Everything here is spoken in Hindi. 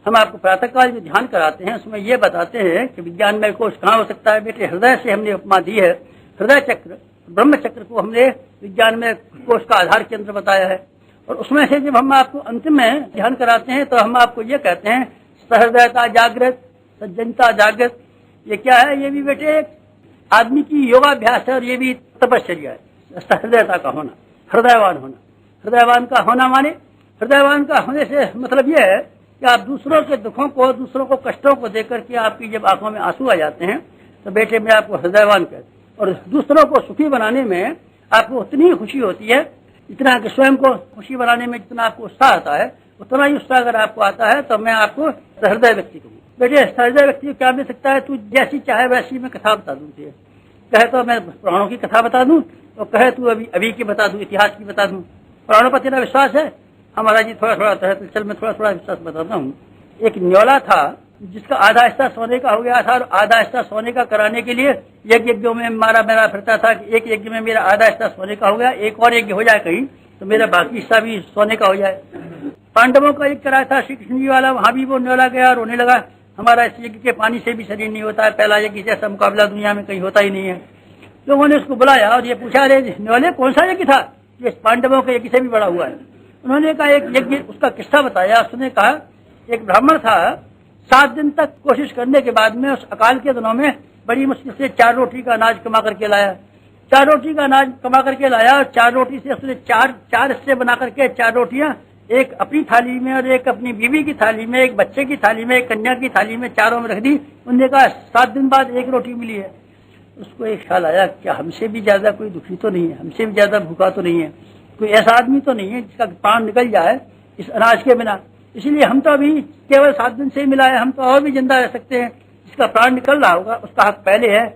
हम आपको प्रातःकाल जो ध्यान कराते हैं उसमें ये बताते हैं कि विज्ञानमय कोश कहाँ हो सकता है। बेटे हृदय से हमने उपमा दी है। हृदय चक्र, ब्रह्म चक्र को हमने विज्ञानमय कोश का आधार केंद्र बताया है। और उसमें से जब हम आपको अंतिम में ध्यान कराते हैं तो हम आपको ये कहते हैं सहृदयता जागृत, सज्जनता जागृत। ये क्या है? ये भी बेटे एक आदमी की योगाभ्यास है और ये भी तपश्चर्या है। सहृदयता का होना, हृदयवान होना। हृदयवान का होना माने, हृदयवान का होने से मतलब ये है कि आप दूसरों के दुखों को, दूसरों को कष्टों को देख करके आपकी जब आंखों में आंसू आ जाते हैं तो बेटे मैं आपको हृदयवान कहते हैं। और दूसरों को सुखी बनाने में आपको उतनी खुशी होती है इतना कि स्वयं को खुशी बनाने में जितना आपको उत्साह आता है उतना ही उत्साह अगर आपको आता है तो मैं आपको सहृदय व्यक्ति कहूँ। बेटे सहृदय व्यक्ति क्या मिल सकता है? तू जैसी चाहे वैसी मैं कथा बता दूं तुझे। कहे तो मैं पुराणों की कथा बता दूं और कहे तू अभी की बता दूं, इतिहास की बता दूं। पुराणों पर तेरा विश्वास है? हमारा जी थोड़ा थोड़ा है तो चल मैं थोड़ा थोड़ा विश्वास बताता हूँ। एक न्योला था जिसका आधा हिस्सा सोने का हो गया था और आधा हिस्सा सोने का कराने के लिए यज्ञों में मारा मेरा फिरता था कि एक यज्ञ में मेरा आधा हिस्सा सोने का हो गया, एक और यज्ञ हो जाए कहीं तो मेरा बाकी हिस्सा भी सोने का हो जाए। पांडवों का यज्ञ कराया था श्री कृष्ण जी वाला, वहां भी वो न्योला गया, रोने लगा हमारा इस यज्ञ के पानी से भी शरीर नहीं होता है, पहला यज्ञ जैसा मुकाबला दुनिया में कहीं होता ही नहीं है। लोगों ने उसको बुलाया और ये पूछा, अरे न्योले कौन सा यज्ञ था? ये पांडवों के यज्ञ से भी बड़ा हुआ है। उन्होंने कहा एक यज्ञ, उसका किस्सा बताया। उसने कहा एक ब्राह्मण था, 7 दिन तक कोशिश करने के बाद में उस अकाल के दिनों में बड़ी मुश्किल से 4 रोटी का अनाज कमा करके लाया। 4 रोटी का अनाज कमा करके लाया और 4 रोटी से उसने चार हिस्से बना करके 4 रोटियां, एक अपनी थाली में और एक अपनी बीवी की थाली में, एक बच्चे की थाली में, एक कन्या की थाली में, चारों में रख दी। उन्होंने कहा 7 दिन बाद 1 रोटी मिली है। उसको एक ख्याल आया क्या हमसे भी ज्यादा कोई दुखी तो नहीं है, हमसे भी ज्यादा भूखा तो नहीं है, कोई ऐसा आदमी तो नहीं है जिसका प्राण निकल जाए इस अनाज के बिना। इसलिए हम तो अभी केवल 7 दिन से ही मिला है, हम तो और भी जिंदा रह सकते हैं। जिसका प्राण निकल रहा होगा उसका हक पहले है।